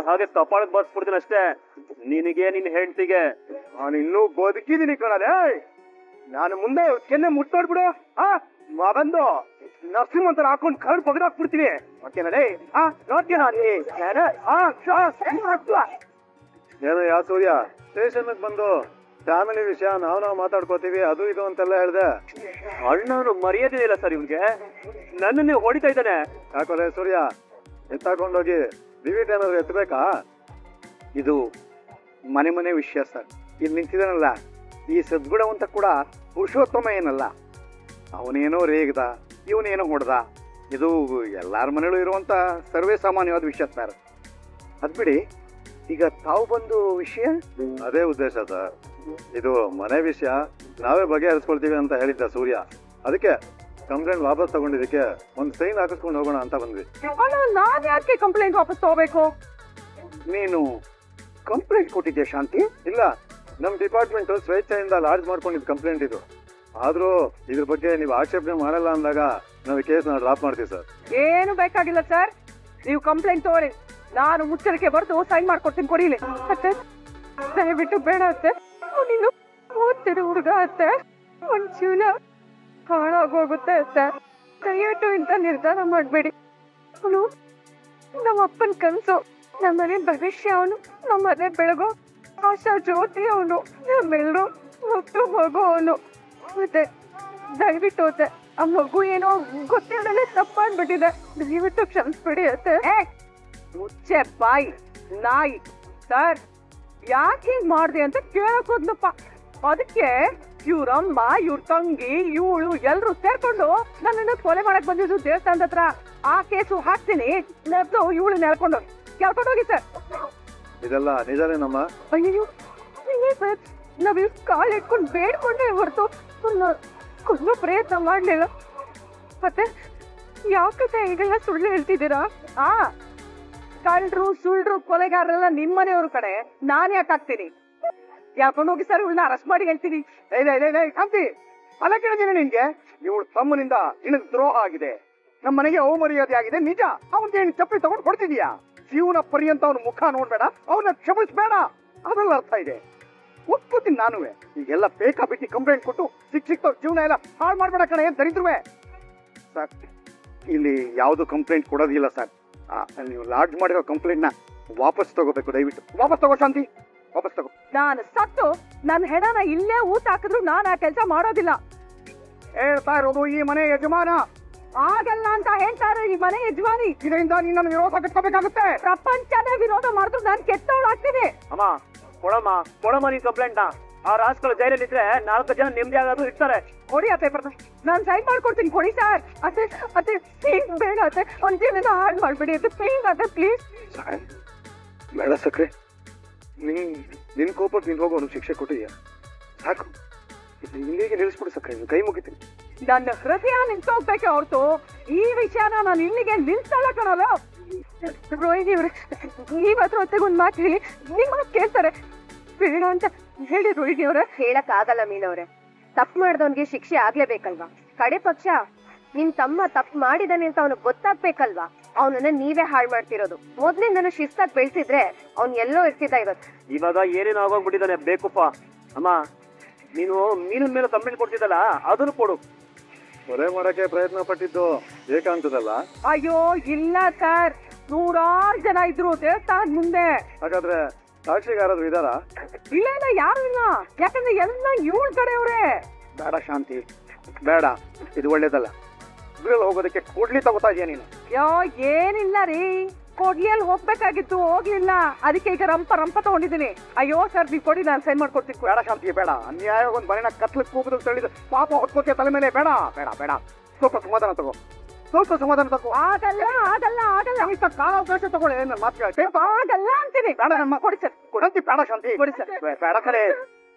ಹಾಗೆ ಕಪಾಳಕ್ಕೆ ಬರ್ಸ್ಬಿಡ್ತೀನಿ ಅಷ್ಟೇ ನಿನಗೆ ನಿನ್ ಹೆಂಡತಿಗೆ. ನಾನು ಇನ್ನೂ ಬದುಕಿದ್ದೀನಿ ಕಣಲೆ. ನಾನು ಮುಂದೆ ಕೆನ್ನೆ ಮುಟ್ಟೋಡ್ಬಿಡು ಬಂದು ನರಸಿಂಹಂತರ ಹಾಕೊಂಡು ಕರಡು ಬಗದಾಕ್ಬಿಡ್ತೀನಿ. ಓಕೆನಡೆ? ಏನೋ ಯಾವ ಸೂರ್ಯ ಸ್ಟೇಷನ್ಗೆ ಬಂದು ಫ್ಯಾಮಿಲಿ ವಿಷಯ ನಾವು ಮಾತಾಡ್ಕೋತೀವಿ ಅದು ಇದು ಅಂತೆಲ್ಲ ಹೇಳ್ದೆ. ಅಣ್ಣನು ಮರ್ಯಾದಿಲ್ಲ ಸರ್ ಇವ್ನಿಗೆ, ನನ್ನನ್ನೇ ಹೊಡಿತಾ ಇದ್ದಾನೆ. ಯಾಕೋಲೆ ಸೂರ್ಯ ಎತ್ತಾಕೊಂಡೋಗಿ ಡಿವಿಟ್ ಏನಾದ್ರು ಎತ್ತಬೇಕಾ? ಇದು ಮನೆ ವಿಷಯ ಸರ್. ಇಲ್ಲಿ ನಿಂತಿದ್ದಾನಲ್ಲ ಈ ಸದ್ಗುಣವಂತ ಕೂಡ ಪುರುಷೋತ್ತಮ ಏನಲ್ಲ. ಅವನೇನೋ ರೇಗ್ದ, ಇವನೇನೋ ಹೊಡೆದ. ಇದು ಎಲ್ಲಾರ ಮನೇಲೂ ಇರುವಂತ ಸರ್ವೇ ಸಾಮಾನ್ಯವಾದ ವಿಷಯ ಸರ್. ಅದ್ಬಿಡಿ, ಈಗ ತಾವು ಬಂದು ವಿಷಯ ಅದೇ ಉದ್ದೇಶ ಸರ್. ಇದು ಮನೆ ವಿಷಯ ನಾವೇ ಬಗೆಹರಿಸ್ಕೊಳ್ತೀವಿ ಅಂತ ಹೇಳಿದ್ದ ಸೂರ್ಯ. ಅದಕ್ಕೆ ಕಂಪ್ಲೇಂಟ್ ವಾಪಸ್ ತಗೊಂಡಿದ್ದಕ್ಕೆ ಒಂದು ಸೈನ್ ಹಾಕಿಸ್ಕೊಂಡು ಹೋಗೋಣ ಅಂತ ಬಂದ್ವಿ. ನಾನ್ ಯಾಕೆ ಕಂಪ್ಲೇಂಟ್ ವಾಪಸ್ ತಗೋಬೇಕು? ನೀನು ಕಂಪ್ಲೇಂಟ್ ಕೊಟ್ಟಿದ್ದೆ ಶಾಂತಿ? ಇಲ್ಲ, ನಮ್ ಡಿಪಾರ್ಟ್ಮೆಂಟ್ ಸ್ವೇಚ್ಛೆಯಿಂದ ಲಾಡ್ಜ್ ಮಾಡ್ಕೊಂಡಿದ್ ಕಂಪ್ಲೇಂಟ್ ಇದು. ಆದ್ರೂ ಇದ್ರ ಬಗ್ಗೆ ನೀವು ಆಕ್ಷೇಪಣೆ ಮಾಡಲ್ಲ ಅಂದಾಗ ನಾವು ಕೇಸ್ ಡ್ರಾಪ್ ಮಾಡ್ತೀವಿ ಸರ್. ಏನು ಬೇಕಾಗಿಲ್ಲ ಸರ್, ನೀವು ಕಂಪ್ಲೇಂಟ್ ತಗೊಳ್ಳಿ. ನಾನು ಮುಚ್ಚರಿಕೆ ಬರ್ದು ಸೈನ್ ಮಾಡ್ಕೊಡ್ತೀನಿ, ಕೊಡಿಲಿ. ಅತ್ತೆ ದಯವಿಟ್ಟು ಬೇಡ ಅತ್ತೆ, ನೀನು ಓದ್ತಿರೋ ಹುಡುಗ ಅತ್ತೆ, ಒಂದ್ ಜೀವನ ಹಾಳಾಗೋಗುತ್ತೆ ಅತ್ತೆ. ದಯವಿಟ್ಟು ಇಂಥ ನಿರ್ಧಾರ ಮಾಡಬೇಡಿ. ಅವನು ನಮ್ಮ ಅಪ್ಪನ ಕನಸು, ನಮ್ಮನೆ ಭವಿಷ್ಯ. ಅವನು ನಮ್ಮನೆ ಬೆಳಗೋ ಆಶಾ ಜ್ಯೋತಿ. ಅವನು ನಮ್ಮೆಲ್ಲರೂ ಮಗು ಅವನು. ಮತ್ತೆ ದಯವಿಟ್ಟು ಅತ್ತೆ, ಆ ಮಗು ಏನೋ ಗೊತ್ತಿಲ್ಲದೆ ತಪ್ಪಾಡ್ಬಿಟ್ಟಿದೆ, ದಯವಿಟ್ಟು ಕ್ಷಮಿಸ್ಬಿಡಿ ಅತ್ತೆ. ಮುಚ್ಚೆ ಬಾಯಿ ನಾಯಿ. ಸರ್ ಯಾಕೆ ಹೀಗ್ ಮಾಡ್ದೆ ಅಂತ ಕೇಳಕ್ ಹೋದ್ನಪ್ಪ. ಅದಕ್ಕೆ ಇವ್ರಮ್ಮ, ಇವ್ರ ತಂಗಿ, ಇವಳು ಎಲ್ರು ಸೇರ್ಕೊಂಡು ನನ್ನನ್ನ ಕೊಲೆ ಮಾಡಕ್ ಬಂದಿದ್ರು ದೇವಸ್ಥಾನದ ಹತ್ರ. ಆ ಕೇಸು ಹಾಕ್ತೀನಿ, ಇವಳು ನೆಲ್ಕೊಂಡು ಕೇಳ್ಕೊಂಡೋಗಿ ಸರ್. ಇದೆಲ್ಲ ನಿಜನೇನಮ್ಮ? ಅಯ್ಯೋ ಸರ್, ನಾವ್ ಕಾಲ್ ಇಟ್ಕೊಂಡು ಬೇಡ್ಕೊಂಡೆ ಹೊರತು ಕೊಲ್ಲೋ ಪ್ರಯತ್ನ ಮಾಡ್ಲಿಲ್ಲ. ಮತ್ತೆ ಯಾಕಂತ ಈಗೆಲ್ಲ ಸುಳ್ಳು ಹೇಳ್ತಿದ್ದೀರಾ? ಕಳ್ರು ಸುಳ್ರು ಕೊಲೆಗಾರರೆಲ್ಲ ನಿಮ್ಮನೆಯವ್ರ ಕಡೆ, ನಾನ್ ಯಾಕೆ ಹಾಕ್ತೀನಿ? ಯಾಕೊಂಡೋಗಿ ಸರ್ ಇವಳನ್ನ ಅರೆಸ್ಟ್ ಮಾಡಿ ಹೇಳ್ತೀನಿ. ಶಾಂತಿ, ಅಲ್ಲ ಕೇಳಿದ್ದೀನಿ ನಿನ್ಗೆ. ಇವಳು ತಮ್ಮನಿಂದ ನಿನಗೆ ದ್ರೋಹ ಆಗಿದೆ, ನಮ್ಮ ಮನೆಗೆ ಅವಮರ್ಯಾದೆ ಆಗಿದೆ ನಿಜ. ಅವನ್ಗೆ ಚಪ್ಪಲಿ ತಗೊಂಡು ಕೊಡ್ತಿದೀಯಾ? ಜೀವನ ಪರ್ಯಂತ ಅವನ ಮುಖ ನೋಡ್ಬೇಡ, ಅವನ್ನ ಕ್ಷಮಿಸ್ಬೇಡ, ಅದೆಲ್ಲ ಅರ್ಥ ಇದೆ. ಒಪ್ಕೋತೀನಿ ನಾನುವೆ. ಈಗೆಲ್ಲ ಬೇಕಾಬಿಟ್ಟಿ ಕಂಪ್ಲೇಂಟ್ ಕೊಟ್ಟು ಸಿಕ್ತವ್ರ ಜೀವನ ಎಲ್ಲ ಹಾಳು ಮಾಡ್ಬೇಡ ಕಣೆ ಅಂತ ದರಿದ್ರುವೆ. ಸರ್, ಇಲ್ಲಿ ಯಾವುದು ಕಂಪ್ಲೇಂಟ್ ಕೊಡೋದಿಲ್ಲ ಸರ್. ನೀವು ಲಾಡ್ಜ್ ಮಾಡಿರೋ ಕಂಪ್ಲೇಂಟ್ನ ವಾಪಸ್ ತಗೋಬೇಕು. ದಯವಿಟ್ಟು ವಾಪಸ್ ತಗೋ ಶಾಂತಿ, ವಾಪಸ್ ತಗೋ. ನಾನು ಸತ್ತು ನನ್ನ ಹೆಡನ ಇಲ್ಲೇ ಊಟ ಹಾಕಿದ್ರು ನಾನು ಆ ಕೆಲಸ ಮಾಡೋದಿಲ್ಲ. ಹೇಳ್ತಾ ಇರೋದು ಈ ಮನೆ ಯಜಮಾನ. ಆಗಲ್ಲ ಅಂತ ಹೇಳ್ತಾರೆ ಈ ಮನೆ ಯಜಮಾನಿ. ಇದರಿಂದ ನಿನ್ನನ್ನು ವಿರೋಧ ಕಟ್ಕೋಬೇಕಾಗುತ್ತೆ. ಪ್ರಪಂಚನೇ ವಿರೋಧ ಮಾಡಿದ್ರು ನಾನು ಕೆಟ್ಟವಳಾಗ್ತೀನಿ. ಅಮ್ಮ ಕೊಡಮ್ಮ ನೀನ್ ಕಂಪ್ಲೇಂಟ್. ಆ ರಾಜ್ಗಳು ಜೈಲಲ್ಲಿ ಇದ್ರೆ 4 ಜನ ನೆಮ್ಮದಿ ಆಗೋದು ಇರ್ತಾರೆ. ಕೊಡಿ ಆ ಪೇಪರ್ನ, ನಾನು ಸೈನ್ ಮಾಡ್ಕೊಡ್ತೀನಿ. ಕೊಡಿ ಸರ್. ಅತ್ತೆ ಪ್ಲೀಸ್ ಬೇಡ ಅತ್ತೆ, ಒಂದ್ ಜೀವನ ಹಾಳು ಮಾಡ್ಬೇಡಿ ಅತ್ತೆ, ಪ್ಲೀಸ್ ಅತ್ತೆ, ಪ್ಲೀಸ್. ಬೇಡ ಸಕ್ರೆ, ನಿನ್ ಕೋಪಕ್ಕೆ ನಿನ್ ಹೋಗೋ ಶಿಕ್ಷೆ ಕೊಟ್ಟಿದ್ಯಾ ಸಾಕು. ಇಲ್ಲಿಗೆ ನಿಲ್ಲಿಸ್ಬಿಡು ಸಕ್ರೆ, ಕೈ ಮುಗಿತೀನಿ. ನನ್ನ ಹೃದಯ ನಿಂತೋಗ್ಬೇಕೆ ಹೊರತು ಈ ವಿಷಯನ ನಾನು ಇಲ್ಲಿಗೆ ನಿಲ್ಸಲ್ಲ ಕಣಲ್ಲ. ರೋಹಿಣಿ ಅವ್ರೆ, ನೀವ್ ಹತ್ರ ಹೊತ್ತಿಗೆ ಒಂದ್ ಮಾತು ಹೇಳಿ, ನಿಮ್ ಮಾತು ಕೇಳ್ತಾರೆ. ಬೇಡ ಅಂತ ಹೇಳಿ ರೋಹಿಣಿ ಅವ್ರೆ. ಹೇಳಕ್ ಆಗಲ್ಲ ಮೀನವ್ರೆ, ತಪ್ಪು ಮಾಡಿದವನ್ಗೆ ಶಿಕ್ಷೆ ಆಗ್ಲೇಬೇಕಲ್ವಾ? ಕಡೆ ಪಕ್ಷ ನಿನ್ ತಮ್ಮ ತಪ್ಪು ಮಾಡಿದಾನೆ ಅಂತ ಅವನಿಗೆ ಗೊತ್ತಾಗ್ಬೇಕಲ್ವಾ? ಅವನನ್ನ ನೀವೇ ಹಾಳು ಮಾಡ್ತಿರೋದು. ಮೊದ್ಲಿಂದನು ಶಿಸ್ತಾಗಿ ಬೆಳೆಸಿದ್ರೆ ಅವ್ನ್ ಎಲ್ಲೋ ಇರ್ತಿದ್ದ ಇವತ್ತು. ಇವಾಗ ಏನೇನು ಆಗೋಗ್ಬಿಟ್ಟಿದ್ದಾನೆ ಬೇಕಪ್ಪ. ಅಮ್ಮ, ನೀನು ಮೀನಿನ ಮೇಲೆ ಕಂಪ್ಲೇಂಟ್ ಕೊಡ್ತಿದ್ದಲ್ಲ, ಅದನ್ನು ಕೊಡು. ಕೊಲೆ ಮಾಡಕ್ಕೆ ಪ್ರಯತ್ನ ಪಟ್ಟಿದ್ದು ಏಕಾಂತದಲ್ಲ? ಅಯ್ಯೋ ಇಲ್ಲ ಸರ್, 100 ಜನ ಇದ್ರು ದೇವಸ್ಥಾನದ ಮುಂದೆ. ಹಾಗಾದ್ರೆ ಸಾಕ್ಷಿಗಾರಾದ್ರು ಇದಾರ? ಇಲ್ಲ ಯಾರು ಇಲ್ಲ, ಯಾಕಂದ್ರೆ ಎಲ್ಲ ಇವಳ ಕಡೆಯವ್ರೆ. ಬೇಡ ಶಾಂತಿ, ಬೇಡ, ಇದು ಒಳ್ಳೇದಲ್ಲ. ಇದ್ರಲ್ಲಿ ಹೋಗೋದಕ್ಕೆ ಕೊಡ್ಲಿ ತಗೋತಾ ಇದೀಯ ನೀನು? ಯೋ ಏನಿಲ್ಲ ರೀ, ಕೊಡ್ಲಿಯಲ್ಲಿ ಹೋಗ್ಬೇಕಾಗಿತ್ತು, ಹೋಗ್ಲಿಲ್ಲ. ಅದಕ್ಕೆ ಈಗ ರಂಪ ತಗೊಂಡಿದ್ದೀನಿ. ಅಯ್ಯೋ ಸರ್ ನೀವು ಕೊಡಿ, ನಾನು ಸೈನ್ ಮಾಡ್ಕೊಡ್ತೀನಿ. ಬೇಡ ಶಾಂತಿ ಬೇಡ, ಅನ್ಯಾಯ ಒಂದ್ ಮನೆನ ಕತ್ಲಕ್ಕೆ ಕೂಗುದಕ್ಕೆ ತಳ್ಳಿದ ಪಾಪ ಹೊತ್ಕೋಕೆ ತಲೆ ಮೇಲೆ. ಬೇಡ ಬೇಡ ಬೇಡ, ಸ್ವಲ್ಪ ಸಮಾಧಾನ ತಗೋ, ಸ್ವಲ್ಪ ಸಮಾಧಾನ ತಗೋ. ಆಗಲ್ಲ ಆಗಲ್ಲ ಆಗಲ್ಲ, ಕಾಲಾವಕಾಶ ತಗೊಳ್ಳಿ. ನನ್ನ ಮಾತು ಕೇಳ್ತೆ. ಆಗಲ್ಲ ಅಂತೀನಿ. ಬೇಡ ನಮ್ಮ ಕೊಡಿ ಸರ್, ಕೊಡಂತಿ. ಬೇಡ ಶಾಂತಿ, ಕೊಡಿ ಸರ್. ಬೇಡ ಕಲೆ.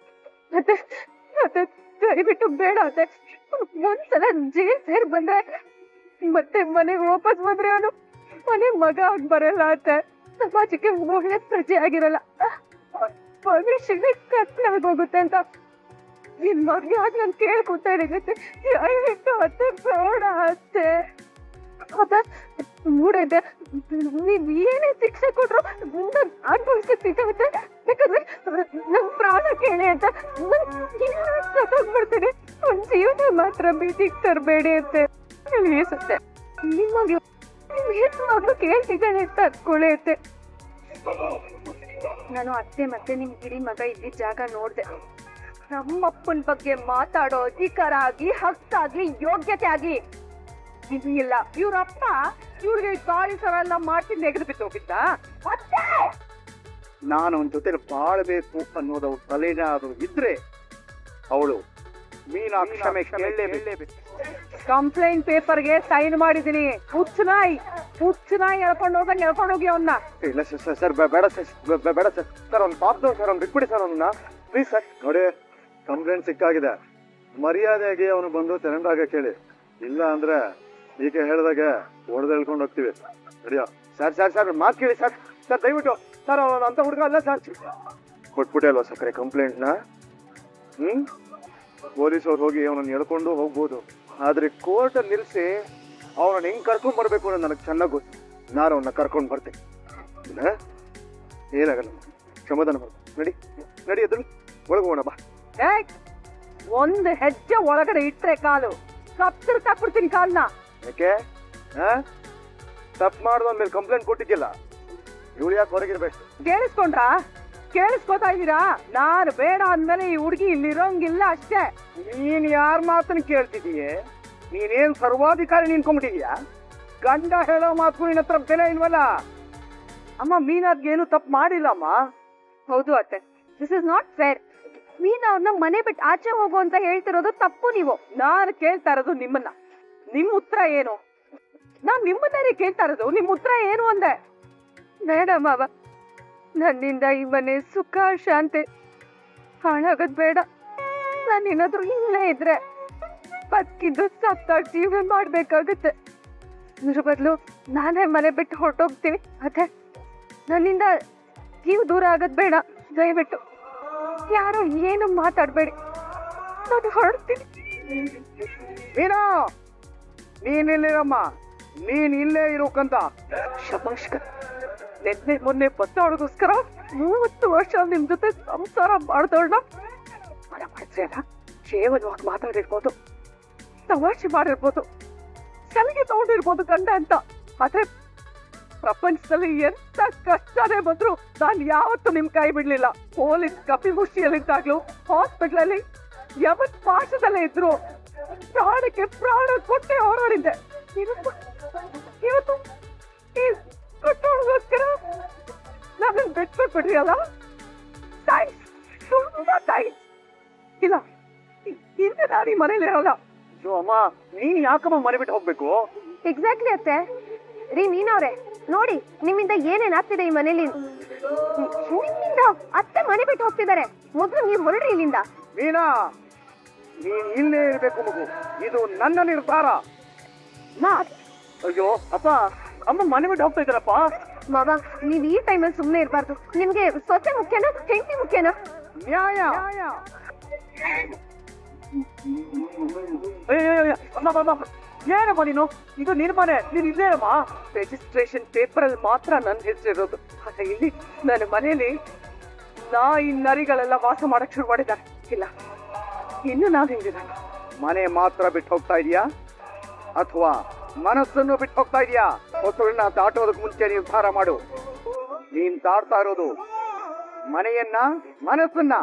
ಮತ್ತೆ ದಯವಿಟ್ಟು ಬೇಡ ಅತ್ತೆ. ಒಂದ್ಸಲ ಜೈಲ್ ಸೇರ್ ಬಂದ್ರೆ ಮತ್ತೆ ಮನೆಗೆ ವಾಪಸ್ ಬಂದ್ರೆ ಅವನು ಮನೆ ಮಗ ಆಗಿ ಬರಲ್ಲ ಅತ್ತೆ. ಸಮಾಜಕ್ಕೆ ಒಳ್ಳೆ ಪ್ರಜೆ ಆಗಿರಲ್ಲ, ಭವಿಷ್ಯಕ್ಕೆ ಕತ್ಲಾಗೋಗುತ್ತೆ ಅಂತ ನಿನ್ ಮಗ ಆಗಿ ನಾನು ಕೇಳ್ಕೊತಾ ಇದ್ದೀನಿ. ದಯವಿಟ್ಟು ಅತ್ತೆ ಬೇಡ ಅತ್ತೆ. ಮೂಡೈತೆ. ನೀವ್ ಏನೇ ಶಿಕ್ಷೆ ಕೊಟ್ರು ಅನುಭವಿಸಬೇಕಾಗುತ್ತೆ. ಬೇಕಾದ್ರೆ ನನ್ ಪ್ರಾಣ ಕೇಳಿ ಅಂತ ಸತ್ತೋಗ್ಬಿಡ್ತೀನಿ. ಒಂದ್ ಜೀವನ ಮಾತ್ರ ಬೀದಿಗೆ ತರಬೇಡಿ ಅಂತ ಹೇಳಿಸುತ್ತೆ. ನಿಮಗೆ ನಿಮ್ ಹೆಣ್ಣು ಮಗಳು ಕೇಳ್ತಿದ್ದಾಳೆ ಅಂತ ಅನ್ಕೊಳ್ಳಿ ಅಂತೆ. ನಾನು ಅತ್ತೆ ಮತ್ತೆ ನಿಮ್ ಗಿರಿ ಮಗ ಇದ್ದಿದ್ದ ಜಾಗ ನೋಡ್ದೆ. ನಮ್ಮಪ್ಪನ ಬಗ್ಗೆ ಮಾತಾಡೋ ಅಧಿಕಾರ ಆಗಿ ಹಕ್ಕಾಗ್ಲಿ ಯೋಗ್ಯತೆ ಆಗಿ ಇದು ಇಲ್ಲ. ಇವ್ರಪ್ಪ ಇವ್ರಿಗೆ ಗಾಳಿ ಸರ ಎಲ್ಲ ಮಾಡ್ತಿ ನೆಗೆದು ಬಿದ್ದು ಹೋಗಿದ್ದ. ನಾನು ಅವನ ಜೊತೆ ಬಾಳ್ಬೇಕು ಅನ್ನೋದು ಅವ್ರ ತಲೆನಾದ್ರು ಇದ್ರೆ ಅವಳು ಮೀನಾ ಕ್ಷಮೆ ಕೇಳಲೇಬೇಕು. ಕಂಪ್ಲೇಂಟ್ ಪೇಪರ್ಗೆ ಸೈನ್ ಮಾಡಿದೀನಿ. ಹುಚ್ಚ ನಾಯಿ ಎಳ್ಕೊಂಡು ಹೋದಂಗೆ ಎಳ್ಕೊಂಡು ಹೋಗಿ ಅವನ್ನ. ಇಲ್ಲ ಸರ್ ಬೇಡ ಸರ್ ಬೇಡ ಸರ್. ಸರ್ ಅವ್ನು ಪಾಪದವ್ ಸರ್, ಅವ್ನು ಬಿಟ್ಬಿಡಿ ಸರ್ ಅವನ್ನ ಪ್ಲೀಸ್ ಸರ್. ನೋಡಿ, ಕಂಪ್ಲೇಂಟ್ ಸಿಕ್ಕಾಗಿದೆ. ಮರ್ಯಾದೆಯಾಗಿ ಅವನು ಬಂದು ಸರೆಂಡರ್ ಆಗ ಕೇಳಿ. ಇಲ್ಲ ಅಂದ್ರೆ ಈಗ ಹೇಳ್ದಾಗೆ ಹೊಡೆದು ಹೇಳ್ಕೊಂಡು ಹೋಗ್ತೀವಿ. ಸರಿಯಾ? ಸರ್ ಮಾತು ಕೇಳಿ ಸರ್. ಸರ್ ದಯವಿಟ್ಟು ಸರ್, ಅವನು ಅಂತ ಹುಡುಗ ಅಲ್ಲ ಸರ್. ಕೊಟ್ಬಿಟ್ಟೆ ಅಲ್ವಾ ಸಕ್ಕರೆ ಕಂಪ್ಲೇಂಟ್ನ? ಪೊಲೀಸ್ ಅವ್ರು ಹೋಗಿ ಅವನನ್ನು ಎಳ್ಕೊಂಡು ಹೋಗ್ಬೋದು. ಆದ್ರೆ ಕೋರ್ಟ್ ನಿಲ್ಸಿ ಅವನನ್ನ ಹೆಂಗ್ ಕರ್ಕೊಂಡ್ ಬರ್ಬೇಕು ಅನ್ನೋದು ನನಗೆ ಚೆನ್ನಾಗಿ ಗೊತ್ತು. ನಾನು ಅವನ್ನ ಕರ್ಕೊಂಡು ಬರ್ತೇನೆ. ಏನಾಗಲ್ಲ, ಕ್ಷಮದಾನ ಮಾಡ್ತೀನಿ. ನಡಿ ಎದುರು ಒಳಗೋಣ ಬಾ. ಒಂದು ಹೆಜ್ಜೆ ಒಳಗಡೆ ಇಟ್ರೆ ಕಾಲು ಕಪ್ತಿರ್ಕಾಕ್ಬಿಡ್ತೀನಿ ಕಾಲ್ನ. ಯಾಕೆ ತಪ್ಪು ಮಾಡ್ದ ಮೇಲೆ ಕಂಪ್ಲೇಂಟ್ ಕೊಟ್ಟಿದ್ದಿಲ್ಲ, ಇವಳು ಯಾಕೆ ಹೊರಗಿರ್ಬೇಕು? ಕೇಳಿಸ್ಕೊತಾ ಇದ್ದೀರಾ? ನಾನು ಬೇಡ ಅಂದ್ಮೇಲೆ ಈ ಹುಡುಗಿ ಇಲ್ಲಿರೋಂಗಿಲ್ಲ ಅಷ್ಟೇ. ನೀನ್ ಯಾರ ಮಾತನ್ನ ಕೇಳ್ತಿದೀಯ? ನೀನೇನ್ ಸರ್ವಾಧಿಕಾರಿ ನಿನ್ಕೊಂಡ್ಬಿಟ್ಟಿದ್ಯಾ? ಗಂಡ ಹೇಳೋ ಮಾತು ನಿನ್ನ ಹತ್ರ ಬೆಲೆ ಇಲ್ವಲ್ಲ? ಅಮ್ಮ, ಮೀನಾದ್ಗೆ ಏನು ತಪ್ಪು ಮಾಡಿಲ್ಲ ಅಮ್ಮ. ಹೌದು ಅತ್ತೆ, ದಿಸ್ ಇಸ್ ನಾಟ್ ಫೇರ್. ಮೀನಾ ಅವ್ರನ್ನ ಮನೆ ಬಿಟ್ಟು ಆಚೆ ಹೋಗು ಅಂತ ಹೇಳ್ತಿರೋದು ತಪ್ಪು. ನೀವು ನಾನು ಕೇಳ್ತಾ ಇರೋದು ನಿಮ್ಮನ್ನ. ನಿಮ್ ಉತ್ತರ ಏನು? ನಾನ್ ನಿಮ್ಮನ್ನೇ ಕೇಳ್ತಾ ಇರೋದು. ನಿಮ್ ಉತ್ತರ ಏನು ಅಂದೆ? ಬೇಡ ಮಾವ, ನನ್ನಿಂದ ಈ ಮನೆ ಸುಖ ಶಾಂತಿ ಹಾಳಾಗೋದ್ ಬೇಡ. ನಾನು ಏನಾದ್ರೂ ಇಲ್ಲೇ ಇದ್ರೆ ಬದುಕಿದ್ದು ಸತ್ತಾಗ ಜೀವನ ಮಾಡ್ಬೇಕಾಗುತ್ತೆ. ಇದ್ರ ಬದಲು ನಾನೇ ಮನೆ ಬಿಟ್ಟು ಹೊರಟೋಗ್ತೀನಿ. ಅದೇ ನನ್ನಿಂದ ನೀವು ದೂರ ಆಗೋದ್ ಬೇಡ. ದಯವಿಟ್ಟು ಯಾರು ಏನು ಮಾತಾಡ್ಬೇಡಿ, ನಾನು ಹೊರಡ್ತೀನಿ. ಮೀನಾ, ನೀನಿಲ್ಲಿರಮ್ಮ, ನೀನ್ ಇಲ್ಲೇ ಇರೋಕಂತ. ಶಬಾಷ್ಕರ್, ನಿನ್ನೆ ಮೊನ್ನೆ ಬತ್ತವಳಿಗೋಸ್ಕರ 30 ವರ್ಷ ನಿಮ್ ಜೊತೆ ಸಂಸಾರ ಮಾಡ್ದವಳನ್ನ ಮಾಡಿದ್ರೆ ಅಲ್ಲ, ಕೇವಲವಾಗಿ ಮಾತಾಡಿರ್ಬೋದು, ತಮಾಷೆ ಮಾಡಿರ್ಬೋದು, ಸಲಿಗೆ ತಗೊಂಡಿರ್ಬೋದು ಗಂಡ ಅಂತ. ಆದ್ರೆ ಪ್ರಪಂಚದಲ್ಲಿ ಎಂತ ಕಷ್ಟನೇ ಬಂದ್ರು ನಾನು ಯಾವತ್ತೂ ನಿಮ್ ಕೈ ಬಿಡ್ಲಿಲ್ಲ. ಪೊಲೀಸ್ ಕಪಿಮುಷ್ಟಿಯಲ್ಲಿದ್ದಾಗ್ಲೂ, ಹಾಸ್ಪಿಟಲ್ ಅಲ್ಲಿ ಯಾವತ್ ಪಾಶದಲ್ಲೇ ಇದ್ರು, ಪ್ರಾಣಕ್ಕೆ ಪ್ರಾಣ ಕೊಟ್ಟೆ ಹೋರಾಡಿದ್ದೆ. ಇವತ್ತು ಕೊಟ್ಟೋಳಗೋಸ್ಕರ ನನ್ನ ಬಿಟ್ಬಿಟ್ಬಿಡ್ರಿ ಅಲ್ಲ. ತುಂಬಾ ಥ್ಯಾಂಕ್ಸ್. ಇಲ್ಲ, ಹಿಂದೆ ನಾನು ಈ ಮನೇಲಿ ಇರೋಲ್ಲ. ಅಮ್ಮ, ನೀನ್ ಯಾಕಮ್ಮ ಮನೆ ಬಿಟ್ಟು ಹೋಗ್ಬೇಕು? ಎಕ್ಸಾಕ್ಟ್ಲಿ ಅತ್ತೆ. ರೀ ಮೀನವ್ರೆ, ನೋಡಿ ನಿಮ್ಮಿಂದ ಏನೇನ್ ಆಗ್ತಿದೆ ಈ ಮನೇಲಿ. ನಿಮ್ಮಿಂದ ಅತ್ತೆ ಮನೆ ಬಿಟ್ಟು ಹೋಗ್ತಿದ್ದಾರೆ. ಮೊದ್ಲು ನೀವು ಹೊರಡ್ರಿ ಇಲ್ಲಿಂದ. ಮೀನಾ, ನೀನ್ ಇಲ್ಲೇ ಇರ್ಬೇಕು ಮಗು. ಇದು ನನ್ನ ನಿರ್ಧಾರ. ಅಯ್ಯೋ ಅಪ್ಪ, ಅಮ್ಮ ಮನೆ ಬಿಟ್ಟು ಹೋಗ್ತಾ ಇದ್ದಾರಪ್ಪ. ಮಾವ, ನೀವ್ ಈ ಟೈಮಲ್ಲಿ ಸುಮ್ನೆ ಇರ್ಬಾರ್ದು. ನಿಮ್ಗೆ ಸ್ವಚ್ಛ ಮುಖ್ಯನಾ ಹೆಂಡತಿ ಮುಖ್ಯನಾ? ನ್ಯಾಯ. ಏನಮ್ಮ ನೀನು? ಇದು ನಿನ್ ಮನೆ, ನೀನ್ ಇಲ್ಲೇ ಅಮ್ಮ. ರಿಜಿಸ್ಟ್ರೇಷನ್ ಪೇಪರ್ ಅಲ್ಲಿ ಮಾತ್ರ ನನ್ನ ಹೆಸರಿರೋದು. ಆದ್ರೆ ಇಲ್ಲಿ ನನ್ನ ಮನೇಲಿ ನಾಯಿ ನರಿಗಳೆಲ್ಲ ವಾಸ ಮಾಡಕ್ ಶುರು ಮಾಡಿದ್ದಾರೆ. ಇಲ್ಲ, ಇನ್ನು ನಾವ್ ಹೆಂಗಿರೋಣ? ಮನೆ ಮಾತ್ರ ಬಿಟ್ಟು ಹೋಗ್ತಾ ಇದೀಯಾ ಅಥವಾ ಮನಸ್ಸನ್ನು ಬಿಟ್ಟು ಹೋಗ್ತಾ ಇದೀಯಾ? ಹೊಸರನ್ನ ದಾಟೋದಕ್ಕೆ ಮುಂಚೆ ನಿರ್ಧಾರ ಮಾಡು. ನೀನ್ ದಾಟ್ತಾ ಇರೋದು ಮನೆಯನ್ನ, ಮನಸ್ಸನ್ನ.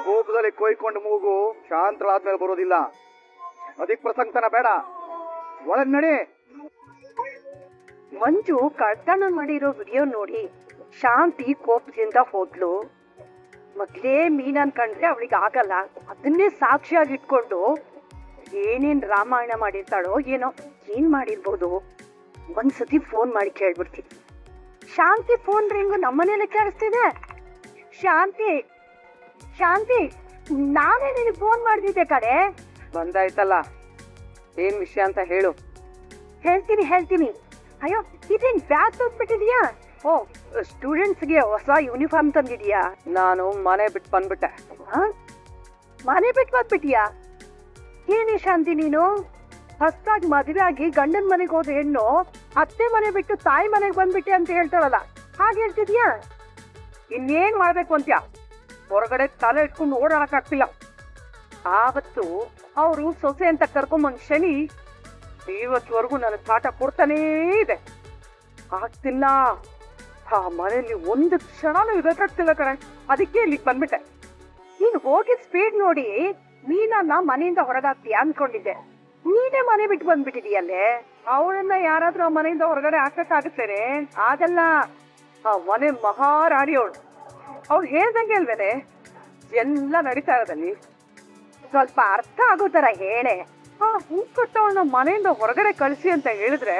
ಕೋಪದಲ್ಲಿ ಕೊಯ್ಕೊಂಡು ಮೂಗು ಶಾಂತರಾದ್ಮೇಲೆ ಬರೋದಿಲ್ಲ. ಅದಕ್ಕೆ ಪ್ರಸಂಗತನ ಬೇಡ. ಒಳಗ್ ನಡಿ. ಮಂಜು ಕಳ್ತನ ಮಾಡಿರೋ ವಿಡಿಯೋ ನೋಡಿ ಶಾಂತಿ ಕೋಪದಿಂದ ಹೋದ್ಲು. ಮೊದ್ಲೇ ಮೀನನ್ ಕಂಡ್ರೆ ಅವಳಿಗೆ ಆಗಲ್ಲ. ಅದನ್ನೇ ಸಾಕ್ಷಿಯಾಗಿ ಇಟ್ಕೊಂಡು ಏನೇನ್ ರಾಮಾಯಣ ಮಾಡಿರ್ತಾಳೋ ಏನೋ. ಏನ್ ಮಾಡಿರ್ಬೋದು? ಒಂದ್ಸತಿ ಫೋನ್ ಮಾಡಿ ಕೇಳ್ಬಿಡ್ತೀನಿ. ಶಾಂತಿ ಫೋನ್ ರಿಂಗು ನಮ್ಮನೇಲೆ ಕೇಳಿಸ್ತಿದೆ. ಶಾಂತಿ, ಶಾಂತಿ, ನಾನೇ ನಿನಗೆ ಫೋನ್ ಮಾಡ್ತಿದ್ದೆ ಕಡೆ. ಬಂದಾಯ್ತಲ್ಲ, ಏನ್ ವಿಷಯ ಅಂತ ಹೇಳು. ಹೇಳ್ತೀನಿ. ಅಯ್ಯೋ, ಇದೇನ್ ಬ್ಯಾಗ್ ತಂದ್ಬಿಟ್ಟಿದ್ಯಾ? ಓ, ಸ್ಟೂಡೆಂಟ್ಸ್ಗೆ ಹೊಸ ಯೂನಿಫಾರ್ಮ್ ತಂದಿದ್ಯಾ? ನಾನು ಮನೆ ಬಿಟ್ಟು ಬಂದ್ಬಿಟ್ಟೆ. ಮನೆ ಬಿಟ್ಟು ಬಂದ್ಬಿಟ್ಟಿಯಾ? ಏನೇ ಶಾಂತಿ ನೀನು? ಹೊಸ್ದಾಗಿ ಮದುವೆ ಆಗಿ ಗಂಡನ ಮನೆಗೆ ಹೋದ ಹೆಣ್ಣು ಅತ್ತೆ ಮನೆ ಬಿಟ್ಟು ತಾಯಿ ಮನೆಗೆ ಬಂದ್ಬಿಟ್ಟೆ ಅಂತ ಹೇಳ್ತಾಳಲ್ಲ ಹಾಗೆ ಹೇಳ್ತಿದ್ಯಾ? ಇನ್ನೇನ್ ಮಾಡ್ಬೇಕು ಅಂತ್ಯ? ಹೊರಗಡೆ ತಲೆ ಇಟ್ಕೊಂಡು ಓಡಾಡಕ್ಕಾಗ್ತಿಲ್ಲ. ಆವತ್ತು ಅವರು ಸೊಸೆ ಅಂತ ಕರ್ಕೊಂಬಂದ್ ಶನಿ ಇವತ್ವರೆಗೂ ನನಗೆ ಪಾಠ ಕೊಡ್ತಾನೇ ಇದೆ. ಆಗ್ತಿಲ್ಲ, ಆ ಮನೆಯಲ್ಲಿ ಒಂದು ಕ್ಷಣನೂ ಇರಕ್ಕಾಗ್ತಿಲ್ಲ ಕಣೆ. ಅದಕ್ಕೆ ಇಲ್ಲಿಗೆ ಬಂದ್ಬಿಟ್ಟೆ. ನೀನು ಹೋಗಿ ಸ್ಪೀಡ್ ನೋಡಿ ಮೀನನ್ನ ಮನೆಯಿಂದ ಹೊರಗಾಕ್ತೀಯ ಅನ್ಕೊಂಡಿದ್ದೆ. ನೀನೇ ಮನೆ ಬಿಟ್ಟು ಬಂದ್ಬಿಟ್ಟಿದೀಯಲ್ಲೇ. ಅವಳನ್ನ ಯಾರಾದ್ರೂ ಆ ಮನೆಯಿಂದ ಹೊರಗಡೆ ಹಾಕಕ್ಕಾಗುತ್ತೇನೆ? ಆಗಲ್ಲ. ಆ ಮನೆ ಮಹಾರಾಣಿ ಅವಳು ಹೇಳ್ದಂಗೆ ಅಲ್ವೇನೆ ಎಲ್ಲ ನಡೀತಾ ಇರೋದಲ್ಲಿ. ಸ್ವಲ್ಪ ಅರ್ಥ ಆಗೋ ತರ ಹೇಳೆ. ಆ ಹೂ ಕಟ್ಟವಳನ್ನ ಮನೆಯಿಂದ ಹೊರಗಡೆ ಕಳಿಸಿ ಅಂತ ಹೇಳಿದ್ರೆ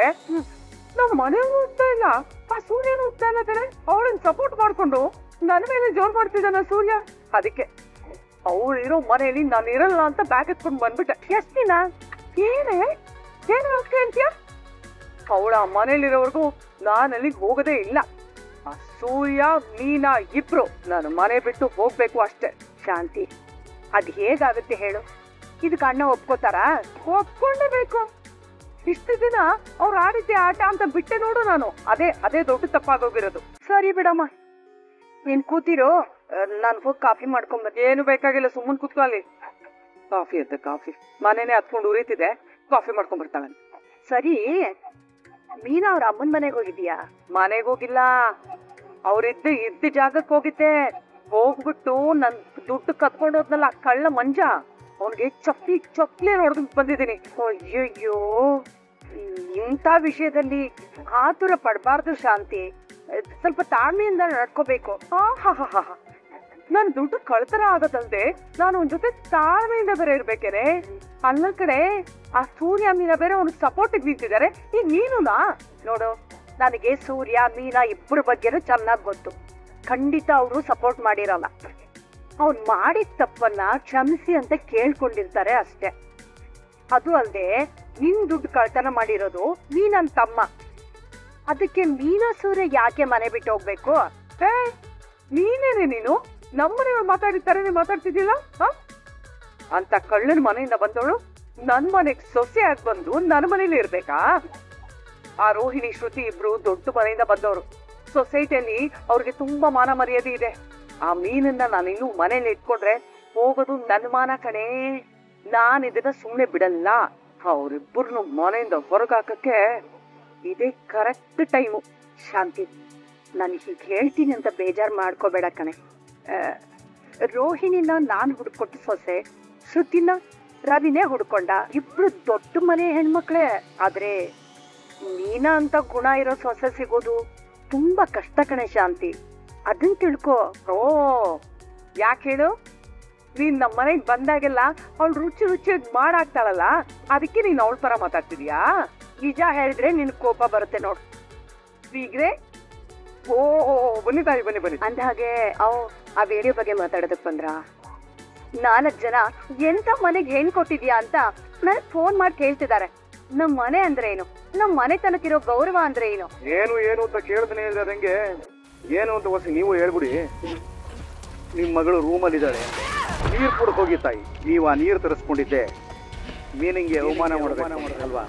ನಮ್ ಮನೆ ಹೋಗ್ತಾ ಇಲ್ಲ, ಆ ಸೂರ್ಯನ ಹೋಗ್ತಾ ಇಲ್ಲ ತಾನೆ. ಅವಳನ್ನ ಸಪೋರ್ಟ್ ಮಾಡ್ಕೊಂಡು ನನ್ನ ಮೇಲೆ ಜೋರ್ ಮಾಡ್ತಿದ್ದಾನ ಸೂರ್ಯ. ಅದಕ್ಕೆ ಅವಳಿರೋ ಮನೆಯಲ್ಲಿ ನಾನು ಇರಲ್ಲ ಅಂತ ಬ್ಯಾಗ್ ಎತ್ಕೊಂಡು ಬಂದ್ಬಿಟ್ಟೆ. ಎಷ್ಟ್ ದಿನ ಏನೇ ಏನ್ ಹೇಳ್ತೀಯ? ಅವಳ ಮನೇಲಿರೋವರೆಗೂ ನಾನು ಅಲ್ಲಿಗೆ ಹೋಗೋದೇ ಇಲ್ಲ. ಆ ಸೂರ್ಯ ಮೀನಾ ಇಬ್ರು ನಾನು ಮನೆ ಬಿಟ್ಟು ಹೋಗ್ಬೇಕು ಅಷ್ಟೇ. ಶಾಂತಿ, ಅದ್ ಹೇಗಾಗುತ್ತೆ ಹೇಳು? ಇದಕ್ಕೆ ಅಣ್ಣ ಒಪ್ಕೋತಾರ? ಒಪ್ಕೊಂಡೇಬೇಕು. ಇಷ್ಟು ದಿನ ಅವ್ರು ಆಡಿದ್ದೆ ಆಟ ಅಂತ ಬಿಟ್ಟೆ ನೋಡು ನಾನು. ಅದೇ ದೊಡ್ಡ ತಪ್ಪಾಗೋಗಿರೋದು. ಸರಿ ಬಿಡಮ್ಮ, ನೀನ್ ಕೂತಿರೋ, ನಾನು ಹೋಗಿ ಕಾಫಿ ಮಾಡ್ಕೊಂಬ. ಏನು ಬೇಕಾಗಿಲ್ಲ, ಸುಮ್ಮನೆ ಕೂತ್ಕೊಳ್ಳಿ. ಕಾಫಿ ಅಂತ ಕಾಫಿ ಮನೇನೆ ಹತ್ಕೊಂಡು ಉರಿತಿದೆ, ಕಾಫಿ ಮಾಡ್ಕೊಂಡ್ ಬರ್ತಾಳೆ. ಸರಿ, ಮೀನಾ ಅವ್ರ ಅಮ್ಮನ ಮನೆಗೆ ಹೋಗಿದ್ಯಾ? ಮನೆಗೆ ಹೋಗಿಲ್ಲ, ಅವ್ರಿದ್ದ ಜಾಗಕ್ಕೆ ಹೋಗಿದ್ದೆ. ಹೋಗ್ಬಿಟ್ಟು ನನ್ ದುಡ್ಡು ಕತ್ಕೊಂಡು ಹೋದ್ನಲ್ಲ ಕಳ್ಳ ಮಂಜ, ಅವನಿಗೆ ಚಪ್ಲಿ ಹೊಡೆದು ಬಂದಿದ್ದೀನಿ. ಅಯ್ಯಯ್ಯೋ, ಇಂಥ ವಿಷಯದಲ್ಲಿ ಆತುರ ಪಡಬಾರ್ದು ಶಾಂತಿ. ಸ್ವಲ್ಪ ತಾಳ್ಮೆಯಿಂದ ನಡ್ಕೋಬೇಕು. ನನ್ ದುಡ್ಡು ಕಳ್ತನ ಆಗೋದಲ್ದೆ ನಾನು ಒಂದ್ ಜೊತೆ ತಾಳ್ಮೆಯಿಂದ ಬೇರೆ ಇರ್ಬೇಕೇನೆ. ಅಲ್ಲ ಕಡೆ ಆ ಸೂರ್ಯ ಮೀನಾ ಬೇರೆ ಅವ್ನಿಗೆ ಸಪೋರ್ಟ್ ನಿಂತಿದ್ದಾರೆ. ಈಗ ನೀನುನಾ? ನೋಡು, ನನಗೆ ಸೂರ್ಯ ಮೀನಾ ಇಬ್ಬರ ಬಗ್ಗೆನೂ ಚೆನ್ನಾಗ್ ಗೊತ್ತು. ಖಂಡಿತ ಅವರು ಸಪೋರ್ಟ್ ಮಾಡಿರಲ್ಲ. ಅವ್ನ್ ಮಾಡಿದ ತಪ್ಪನ್ನ ಕ್ಷಮಿಸಿ ಅಂತ ಕೇಳ್ಕೊಂಡಿರ್ತಾರೆ ಅಷ್ಟೇ. ಅದು ಅಲ್ದೆ ನಿನ್ ದುಡ್ಡು ಕಳ್ತನ ಮಾಡಿರೋದು ನೀನನ್ ತಮ್ಮ. ಅದಕ್ಕೆ ಮೀನಾ ಸೂರ್ಯ ಯಾಕೆ ಮನೆ ಬಿಟ್ಟು ಹೋಗ್ಬೇಕು? ನೀನೇನೆ ನೀನು ನಮ್ಮನೆಯವ್ರು ಮಾತಾಡಿರ್ತಾರೆ, ನೀನ್ ಮಾತಾಡ್ತಿದ್ದಿಲ್ಲ ಅಂತ. ಕಳ್ಳನ ಮನೆಯಿಂದ ಬಂದವಳು ನನ್ ಮನೆಗ್ ಸೊಸೆ ಆಗಿ ಬಂದು ನನ್ನ ಮನೇಲಿ ಇರ್ಬೇಕಾ? ಆ ರೋಹಿಣಿ ಶ್ರುತಿ ಇಬ್ರು ದೊಡ್ಡ ಮನೆಯಿಂದ ಬಂದವರು. ಸೊಸೈಟಿಯಲ್ಲಿ ಅವ್ರಿಗೆ ತುಂಬಾ ಮಾನ ಮರ್ಯಾದೆ ಇದೆ. ಆ ಮೀನನ್ನ ನಾನಿನ್ನು ಮನೇಲಿ ಇಟ್ಕೊಂಡ್ರೆ ಹೋಗೋದು ನನ್ನ ಮಾನ ಕಣೆ. ನಾನ್ ಇದನ್ನ ಸುಮ್ನೆ ಬಿಡಲ್ಲ. ಅವ್ರಿಬ್ಬರನ್ನು ಮನೆಯಿಂದ ಹೊರಗಾಕಕ್ಕೆ ಇದೇ ಕರೆಕ್ಟ್ ಟೈಮು. ಶಾಂತಿ, ನಾನು ಹೀಗೆ ಹೇಳ್ತೀನಿ ಅಂತ ಬೇಜಾರು ಮಾಡ್ಕೋಬೇಡ ಕಣೆ. ರೋಹಿಣಿನ ನಾನು ಹುಡ್ಕೊಟ್ಟು ಸೊಸೆ, ಶ್ರುತಿನ ರವಿನೇ ಹುಡ್ಕೊಂಡ. ಇಬ್ರು ದೊಡ್ಡ ಮನೆ ಹೆಣ್ಮಕ್ಳೇ. ಆದ್ರೆ ಮೀನಾ ಅಂತ ಗುಣ ಇರೋ ಸೊಸೆ ಸಿಗೋದು ತುಂಬಾ ಕಷ್ಟ ಕಣೆ ಶಾಂತಿ. ಅದನ್ ತಿಳ್ಕೊ. ಓ, ಯಾಕೆ ಹೇಳು? ನೀನ್ ನಮ್ಮ ಮನೆಗ್ ಬಂದಾಗೆಲ್ಲ ಅವಳು ರುಚಿ ಮಾಡಾಕ್ತಾಳಲ್ಲ, ಅದಕ್ಕೆ ನೀನ್ ಅವಳ ಪರ ಮಾತಾಡ್ತಿದ್ಯಾ? ನಿಜ ಹೇಳಿದ್ರೆ ನಿನ್ ಕೋಪ ಬರುತ್ತೆ ನೋಡು. ಈಗ್ರೆ ಓ ಬನ್ನಿ ತಾಯಿ, ಬನ್ನಿ. ಅಂದ ಹಾಗೆ ಆ ವಿಡಿಯೋ ಬಗ್ಗೆ ಮಾತಾಡೋದಕ್ ಬಂದ್ರ? 4 ಜನ ಎಂತ ಮನೆಗೆ ಹೆಣ್ ಕೊಟ್ಟಿದ್ಯಾ ಅಂತ ನನಗ್ ಫೋನ್ ಮಾಡಿ ಕೇಳ್ತಿದ್ದಾರೆ. ನಮ್ ಮನೆ ಅಂದ್ರೆ ಏನು, ನಮ್ ಮನೆ ತನಕಿರೋ ಗೌರವ ಅಂದ್ರೆ ಏನು? ಏನು ಅಂತ ಕೇಳಿದ್ರೆ ಅದಂಗೆ ಏನು ಅಂತ ಹೊಸ ನೀವು ಹೇಳ್ಬಿಡಿ. ನಿಮ್ ಮಗಳು ರೂಮಲ್ಲಿದ್ದಾಳೆ, ನೀರ್ ಕೂಡ ಹೋಗಿ ತಾಯಿ. ನೀವು ಆ ನೀರು ತರಿಸ್ಕೊಂಡಿದ್ದೆ ಮೀನಿಂಗೆ ಅವಮಾನ ಮಾಡಬೇಕಲ್ವಾ?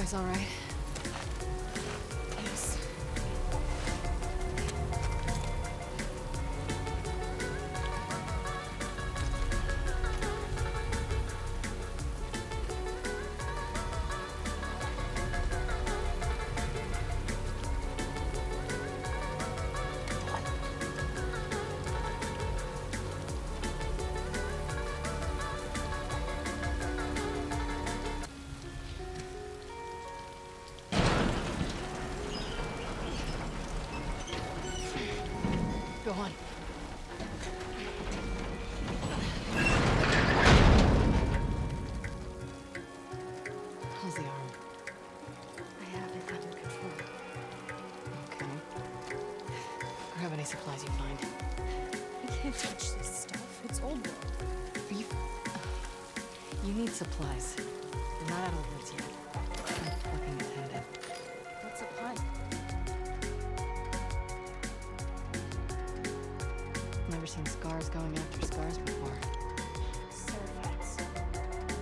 guys all right? Yes. Go on. How's the arm? I have it under control. Okay. Grab any supplies you find. We can't touch this stuff. It's old world. Are you... You need supplies. You're not out of the woods yet. I'm working attendant. What's a punt? Never seen scars going after scars before. Servants.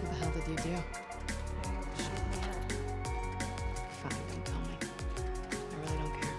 What the hell did you do? Shot my head. Fine, don't tell me. I really don't care.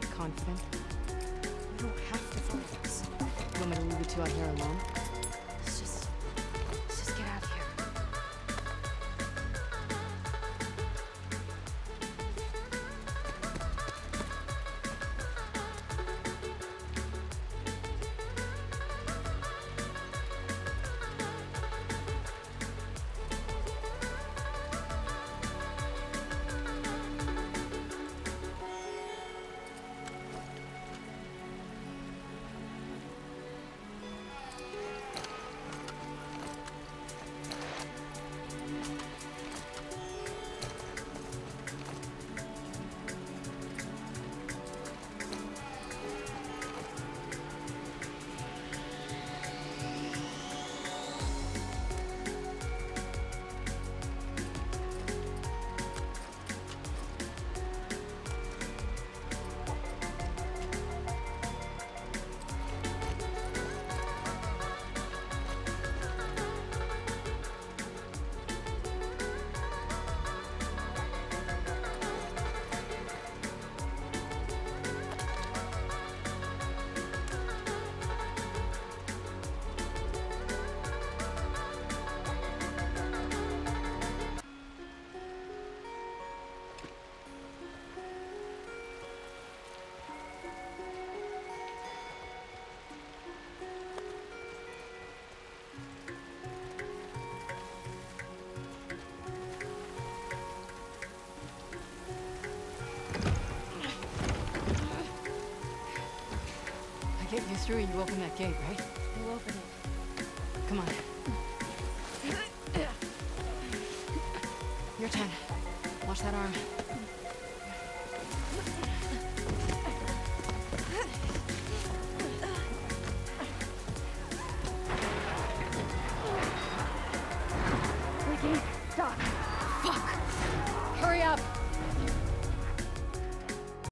quite confident? You don't have to follow us. You want me to leave you two out here alone? Let's just get out of here. I get you through, you open that gate, right? We'll open it. Come on. Your turn. Watch that arm.